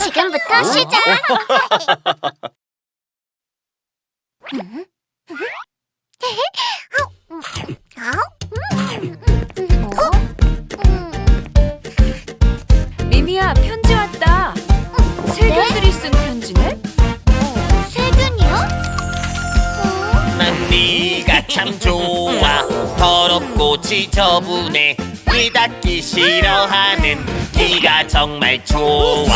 지금부터 시작! 미미야, 편지 왔다. 세균들이 쓴 편지네? 세균이요? 난 네가 참 좋아. 더럽고 지저분해. 이 닦기 싫어하는 네가 정말 좋아.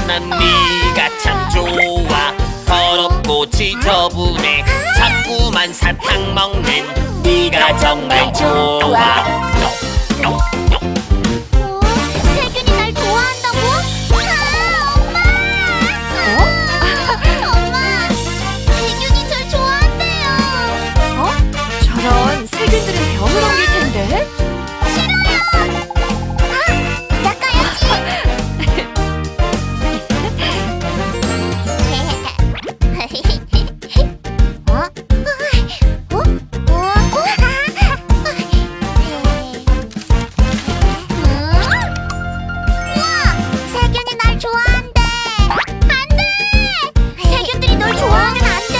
난 네가 참 좋아. 더럽고 지저분해. 자꾸만 사탕 먹는 네가 정말 좋아. 세균이 날 좋아한다고? 엄마! 엄마! 세균이 절 좋아한대요! 저런, 세균들은 병을 옮길 텐데? 세균이 날 좋아한대. 안돼. 세균들이 널 좋아하면 안돼.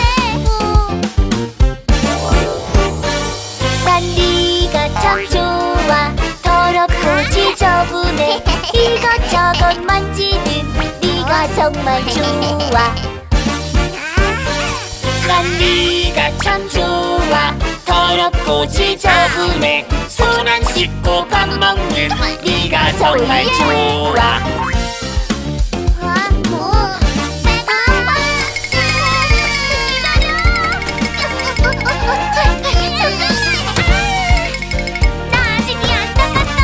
난 네가 참 좋아. 더럽고 지저분해. 이것저것 만지는 네가 정말 좋아. 난 네가 참 좋아. 더럽고 지저분해. 손 안 씻고 밥 먹는 네가 정말 좋아. 나 아직 이 안 닦았어.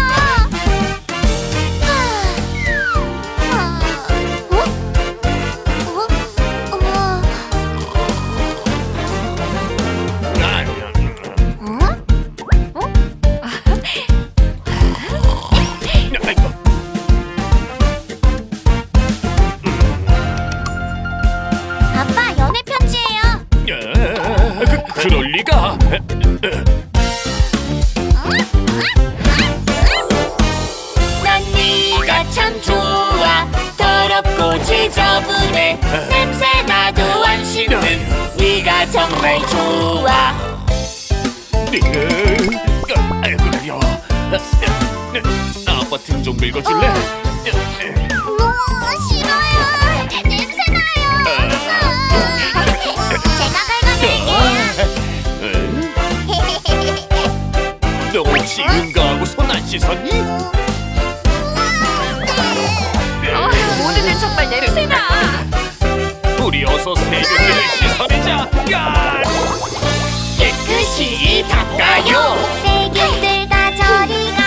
아빠, 연애 편지예요. 그럴 리가. 난 네가 참 좋아. 더럽고 지저분해. 냄새 나도 안 씻는 네가 정말 좋아. 아이고 가려워. 아빠 등 좀 밀어줄래? 싫어요. 냄새 나요. 제가 긁어낼게요. 너 지금 가고 손 안 씻었니? 모두들 정말 냄새나! 우리 어서 세균들을 씻어내자. 야! 깨끗이 닦아요. 세균들 다 저리 가.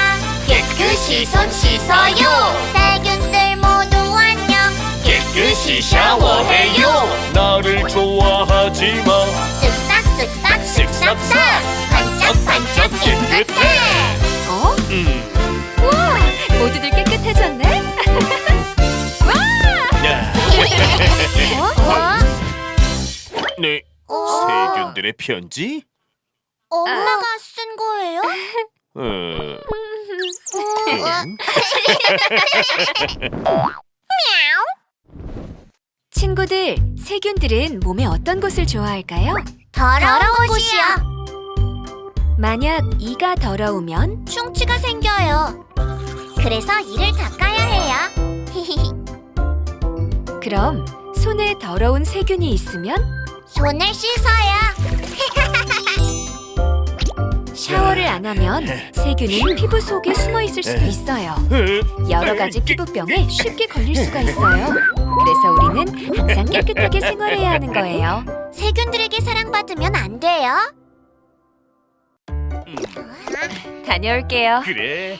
깨끗이 손 씻어요. 세균들 모두 안녕. 깨끗이 샤워해요. 나를 좋아하지 마. 쓱싹 쓱싹 쓱싹 반짝반짝 깨끗해. 우와, 모두들 깨끗해졌네? 와! 네, 세균들의 편지? 엄마가 쓴 거예요? 친구들, 세균들은 몸의 어떤 곳을 좋아할까요? 더러운 곳이요. 만약 이가 더러우면 충치가 생겨요. 그래서 이를 닦아야 해요. 그럼 손에 더러운 세균이 있으면 손을 씻어요. 샤워를 안 하면 세균은 피부 속에 숨어 있을 수도 있어요. 여러 가지 피부병에 쉽게 걸릴 수가 있어요. 그래서 우리는 항상 깨끗하게 생활해야 하는 거예요. 세균들에게 사랑받으면 안 돼요. 다녀올게요. 그래.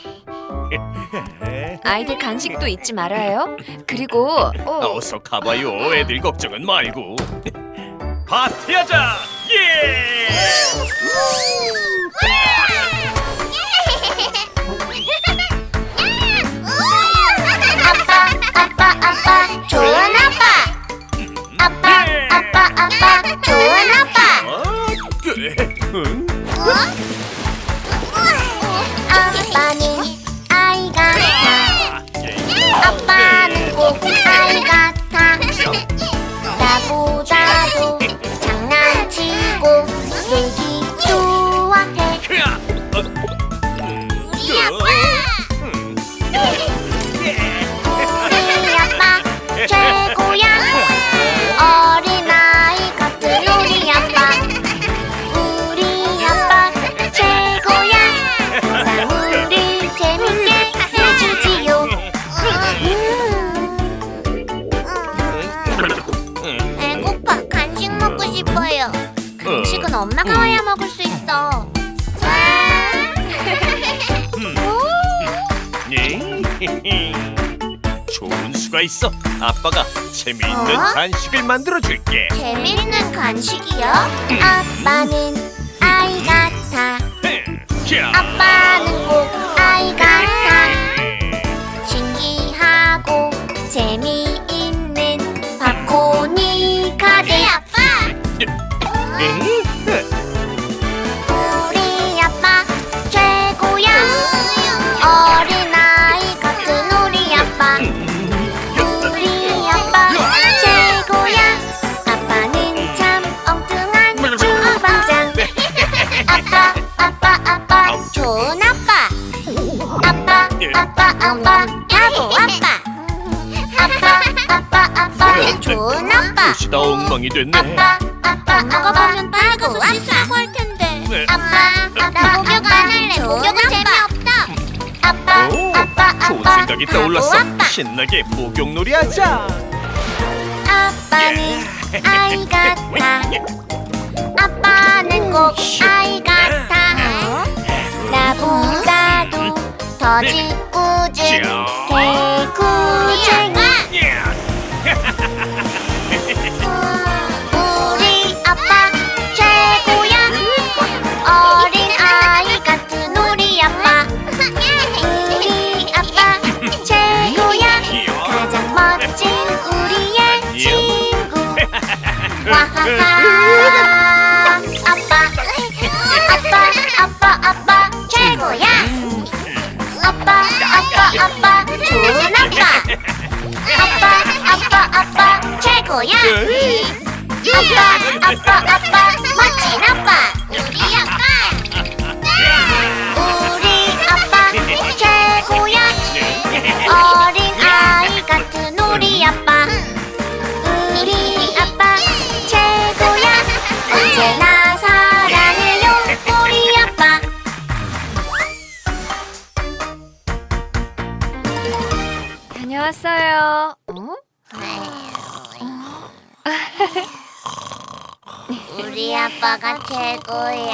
아이들 간식도 잊지 말아요. 그리고 어서 가봐요. 애들 걱정은 말고. 파티하자. 예! 아빠, 좋은 아빠. 아빠, 좋은 아빠. 그래. 응? 아빠는 아이가 아빠 나보다도 장난치고 놀기 좋아해. 우리 아빠! 우리 아빠 최고야. 어린아이 같은 우리 아빠. 우리 아빠 최고야. 항상 우리 재밌게 해주지요. 배고파. 간식 먹고 싶어요. 간식은 엄마가 와야 먹을 수 있어. 좋은 수가 있어. 아빠가 재미있는 간식을 만들어줄게. 재밌는 간식이요? 아빠는 아이 같아. 아빠는 꼭 아이 같아. 신기하고 재미있는 팝콘이 가득. 아빠! 우리 아빠 최고야. 어린아이 같은 우리 아빠. 우리 아빠 최고야. 아빠는 참 엉뚱한 주방장. 아빠 좋은 아빠. 아빠 바보 아빠. 아빠 좋은 아빠. 도시다 엉망이 됐네. 아빠 먹어보면 바보 아빠. 할 텐데. 아빠 나 목욕 안 할래. 목욕은 재미없다. 아빠 좋은 생각이 떠올랐어. 바보 아빠. 신나게 목욕놀이 하자. 아빠는 아이 같아. 아빠는 꼭 아이 같아. 나보다도 더 짓궂은 개구쟁이. 우리 아빠 최고야. 어린아이 같은 우리 아빠. 우리 아빠 최고야. 가장 멋진 우리의 친구. 와하하. 아빠 최고야. 아빠 좋은 아빠. 아빠 최고야. 아빠 멋진 아빠. 우리 아빠 최고야. 어린아이 같은 우리 아빠. 우리 아빠 최고야. 언제나 사랑해요 우리 아빠. 다녀왔어요. 우리 아빠가 최고야.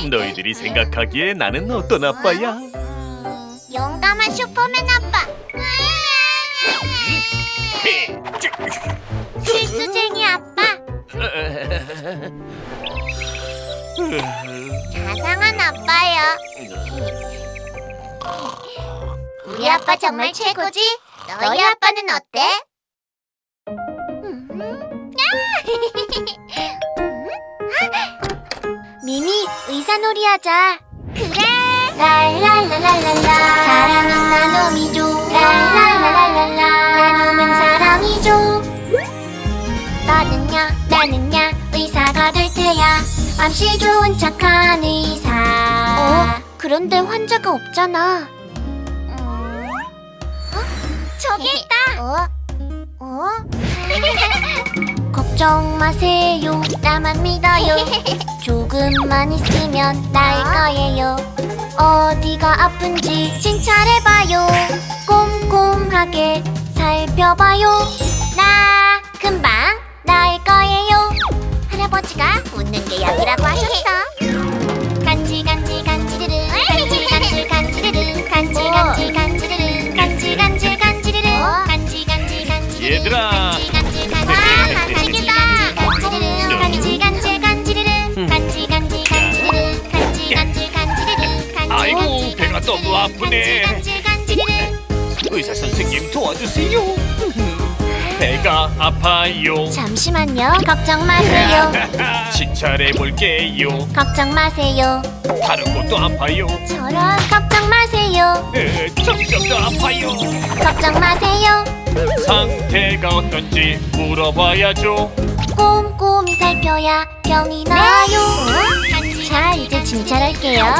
너희들이 생각하기에 나는 어떤 아빠야? 용감한 슈퍼맨 아빠. 실수쟁이 아빠. 자상한 아빠야. 우리 아빠 정말 최고지? 너희 아빠는 어때? 미미, 의사놀이 하자. 그래. 랄랄랄랄랄라. 사랑은 나눔이죠. 랄랄랄랄랄라. 나눔은 사랑이죠. 나는야 의사가 될 테야. 맘씨 좋은 착한 의사. 그런데 환자가 없잖아. 저기 있다. 걱정 마세요. 나만 믿어요. 조금만 있으면 나을 거예요. 어디가 아픈지 진찰해봐요. 꼼꼼하게 살펴봐요. 나 금방 나을 거예요. 할아버지가 웃는 게 약이라고 하셨어. 간지 간지 간지르르 간지 간지 간지르르 간지 간지 간지르르 간지 간지 간지르르 간지 간지 간지르르 얘들아. 간지 간지 간지르르 간지 간지 간지르르 간지 간지 간지르르 간지 간지 간지르르 간지 아이고, 간지 배가 너무 아프네. 간지 간지르르. 의사 선생님 도와주세요. 배가 아파요. 잠시만요. 걱정 마세요. 칭찬해 볼게요. 걱정 마세요. 다른 것도 아파요. 저런 걱정 마세요. 점점도 아파요. 걱정 마세요. 상태가 어떤지 물어봐야죠. 꼼꼼히 살펴야 병이 나요. 자, 이제 진찰할게요.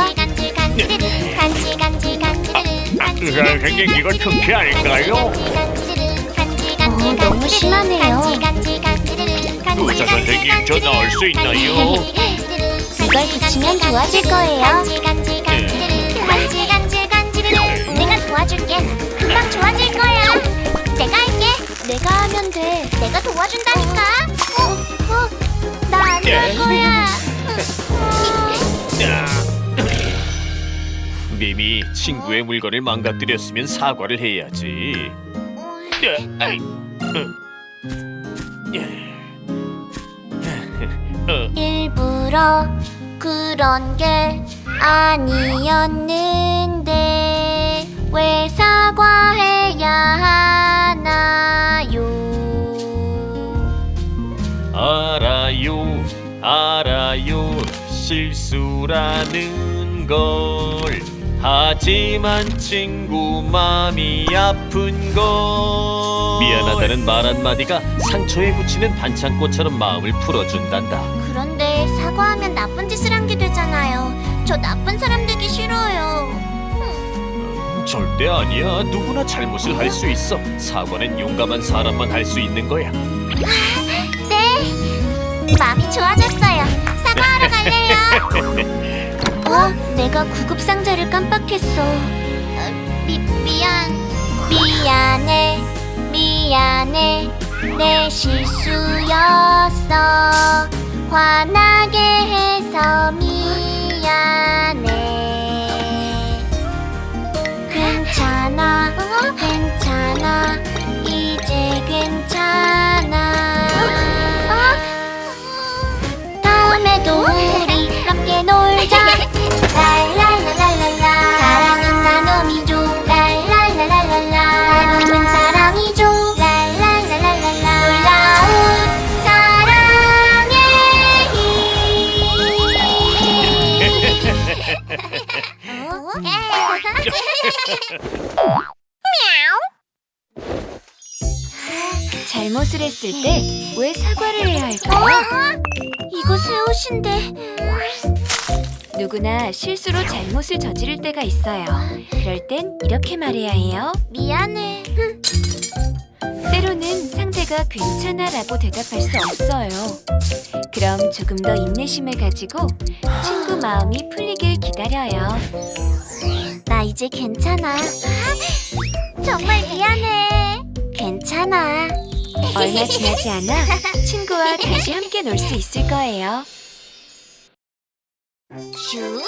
선생님 이거 특혜 아닐까요? 너무 심하네요. 의사 선생님 저 나을 수 있나요? 이걸 붙이면 좋아질 거예요. 내가 도와줄게. 금방 좋아질 거야. 내가 할게. 내가 하면 돼. 내가 도와준다니까. 나 안 할 거야. 미미 친구의 물건을 망가뜨렸으면 사과를 해야지. 일부러 그런 게 아니었는데 왜 사과해야 하나요? 알아요 실수라는 걸. 하지만 친구 맘이 아픈 걸. 미안하다는 말 한마디가 상처에 묻히는 반창고처럼 마음을 풀어준단다. 그런데 사과하면 나쁜 짓을 한 게 되잖아요. 저 나쁜 사람 되기 싫어요. 절대 아니야. 누구나 잘못을 할 수 있어. 사과는 용감한 사람만 할 수 있는 거야. 네, 마음이 좋아졌어요. 사과하러 갈래요. 내가 구급 상자를 깜빡했어. 미안해. 내 실수였어. 화나게 해서 미안해. 괜찮아. 이제 괜찮아. 다음에도 우리 함께 놀자. 랄랄랄랄랄라. 사랑은 나눔이죠. 랄랄랄랄랄라. 나눔은 사랑이죠. 랄랄랄랄랄라. 놀라운 사랑의 잘못을 했을 때 왜 사과를 해야 할까요? 이거 새 옷인데. 누구나 실수로 잘못을 저지를 때가 있어요. 그럴 땐 이렇게 말해야 해요. 미안해. 때로는 상대가 괜찮아라고 대답할 수 없어요. 그럼 조금 더 인내심을 가지고 친구 마음이 풀리길 기다려요. 나 이제 괜찮아. 정말 미안해. 괜찮아. 얼마 지나지 않아 친구와 다시 함께 놀 수 있을 거예요. 슝.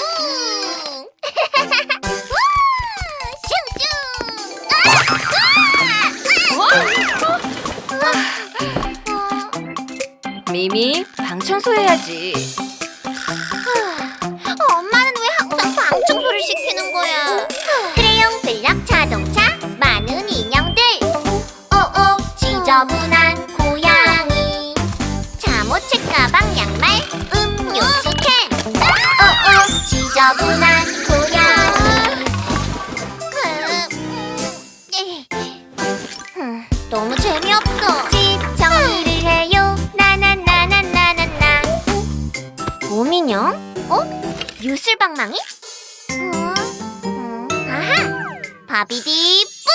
미미, 방 청소해야지. 엄마는 왜 항상 방 청소를 시키는 거야? 크레용, 블럭, 자동차, 많은 인형들. 오오, 지저분한 고양이. 잠옷책, 가방, 양말, 음료수 캔. 오오, 지저분한 고양이. 너무 재미없어. 집 정리를 해요. 나나나나나나나. 곰인형? 유슬방망이? 아하! 바비디 뿌!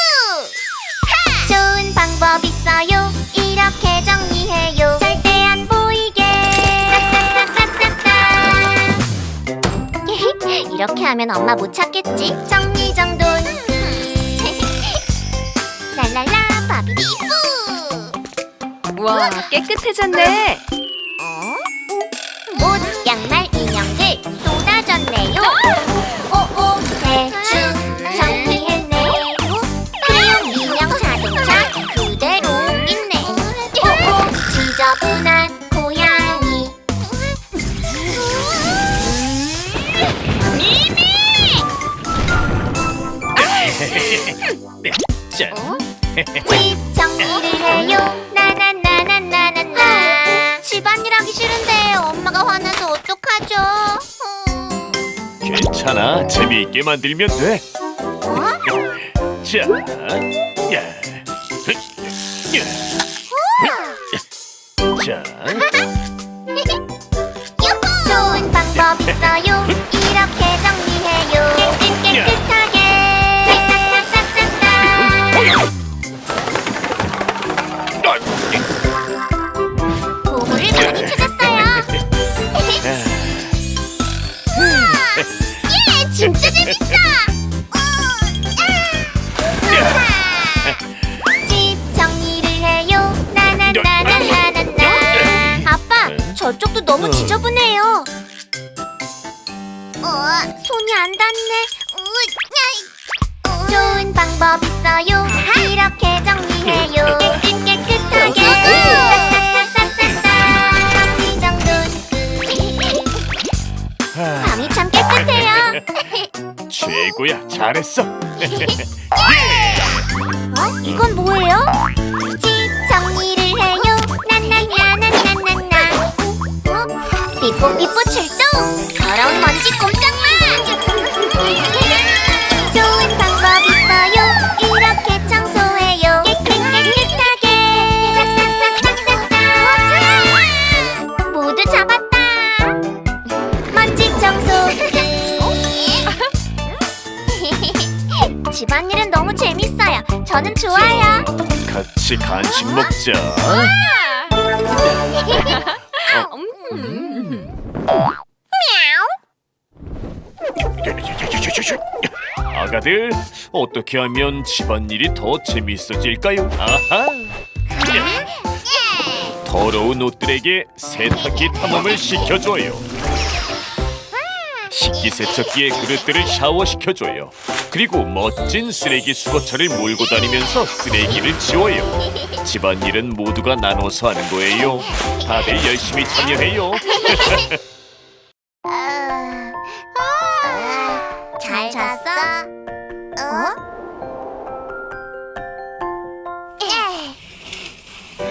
좋은 방법 있어요. 이렇게 정리해요. 절대 안 보이게. 싹싹싹싹싹싹. 이렇게 하면 엄마 못 찾겠지? 정리정돈. 랄랄라 바비디 뿌! 와, 깨끗해졌네. 옷, 양말, 인형들 쏟아졌네요. 오오, 대충 정리했네. 크레용, 인형, 자동차 그대로 있네. 오오, 지저분한 고양이. 미미! 짠. 집 정리를 해요. 집안일 하기 싫은데 엄마가 화나서 어떡하죠? 괜찮아. 재미있게 만들면 돼. 자, 야, 자, 좋은 방법 있어요. 이렇게 정리해요. 깨끗하게 싹싹싹싹싹. 보물을 많이 찾았어요. 예, 진짜 재밌어. 집 정리를 해요. 나나나나나나나. 아빠, 저쪽도 너무 지저분해요. 손이 안 닿네. 좋은 방법 있어요. 이렇게 정리해요. 깨끗하게 싹싹싹싹싹. 이 정도는 끝. 방이 참 깨끗해요. 최고야. 잘했어. 이건 뭐예요? 집 정리를 해요. 나나나나나나나. 삐뽀삐뽀 출동. 더러운 먼지 꼼짝마. 좋은 방법 있어요. 이렇게 청소해요. 깨끗하게 싹싹싹싹싹. 모두 잡았다. 먼지 청소 끝. 집안일은 너무 재밌어요. 저는 좋아요. 같이 간식 먹자. 아가들, 어떻게 하면 집안일이 더 재밌어질까요? 아하! 더러운 옷들에게 세탁기 탐험을 시켜줘요. 식기세척기의 그릇들을 샤워시켜줘요. 그리고 멋진 쓰레기 수거차를 몰고 다니면서 쓰레기를 치워요. 집안일은 모두가 나눠서 하는 거예요. 다들 열심히 참여해요. 잘 잤어?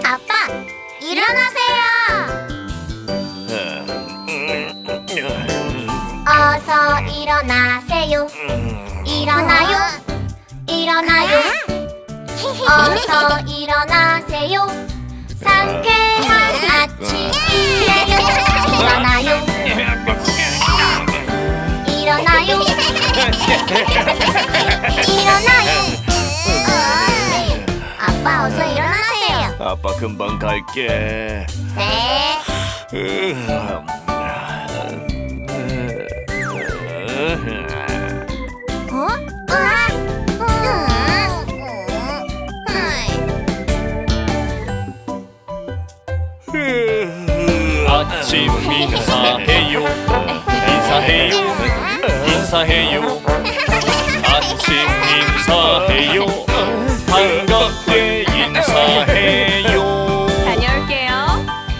아빠, 일어나세요. 어서 일어나세요. 일어나요. 일어나요. 어서 일어나세요. 상쾌한 아침이에요. 일어나요. 일어나요. 일어나요. 아빠, 어서 일어나세요. 아빠 금방 갈게. 네. 아침 인사해요. 인사해요. 인사해요. 아침 인사해요. 반갑게 인사해요. 다녀올게요.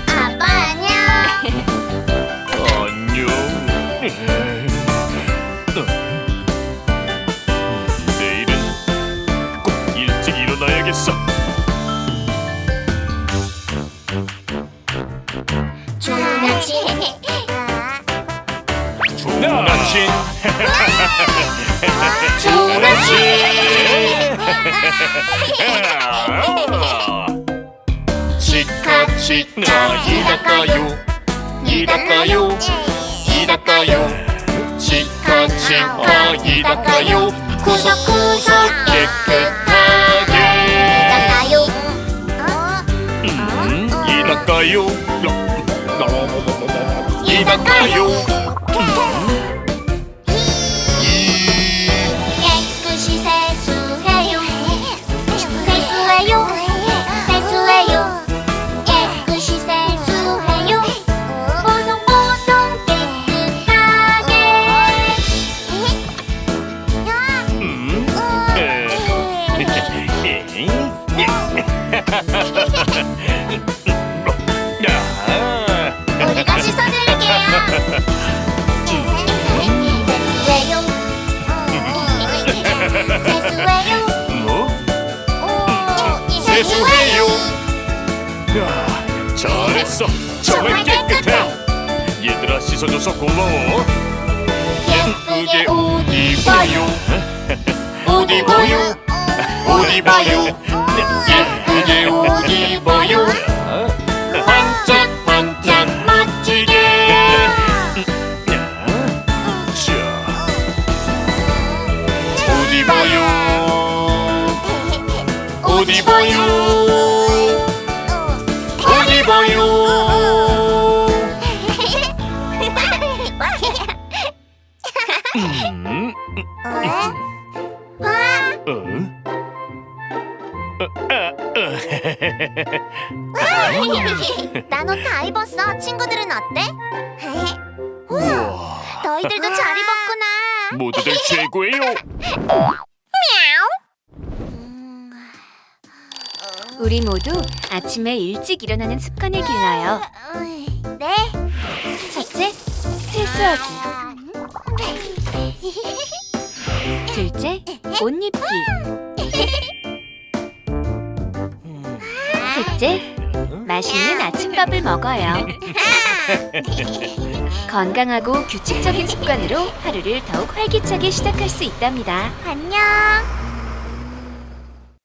아빠, 안녕. 안녕. 내일은 꼭 일찍 일어나야겠어. 좋은 아침. 좋은 아침. 좋은 아침. 치카치카 이닦아요. 이닦아요. 이닦아요. 치카치카 이닦아요. 구석구석 깨끗하게. 닦아요. 이닦아요. 이닦아요. 깨끗이 세수해요. 세수해요. 세수해요. 깨끗이 세수해요. 뽀송뽀송 깨끗하게. 우리가 씻어드릴게요. 세수해요. 뭐? 세수해요. 세수해요. 야, 잘해. 됐어. 정말 깨끗해. 얘들아 씻어줘서 고마워. 예쁘게 옷 입어요. 옷 입어요. 옷 입어요. 예쁘게 옷 입어요. 반짝반짝 멋지게. 자, 옷 입어요. 옷 입어요. 옷 입어요. 난 옷 다 입었어. 친구들은 어때? 우와, 너희들도 잘 입었구나. 모두들 최고예요. 우리 모두 아침에 일찍 일어나는 습관을 길러요. 네. 첫째, 세수하기. 둘째, 옷 입기. 셋째, 맛있는 아침밥을 먹어요. 건강하고 규칙적인 습관으로 하루를 더욱 활기차게 시작할 수 있답니다. 안녕.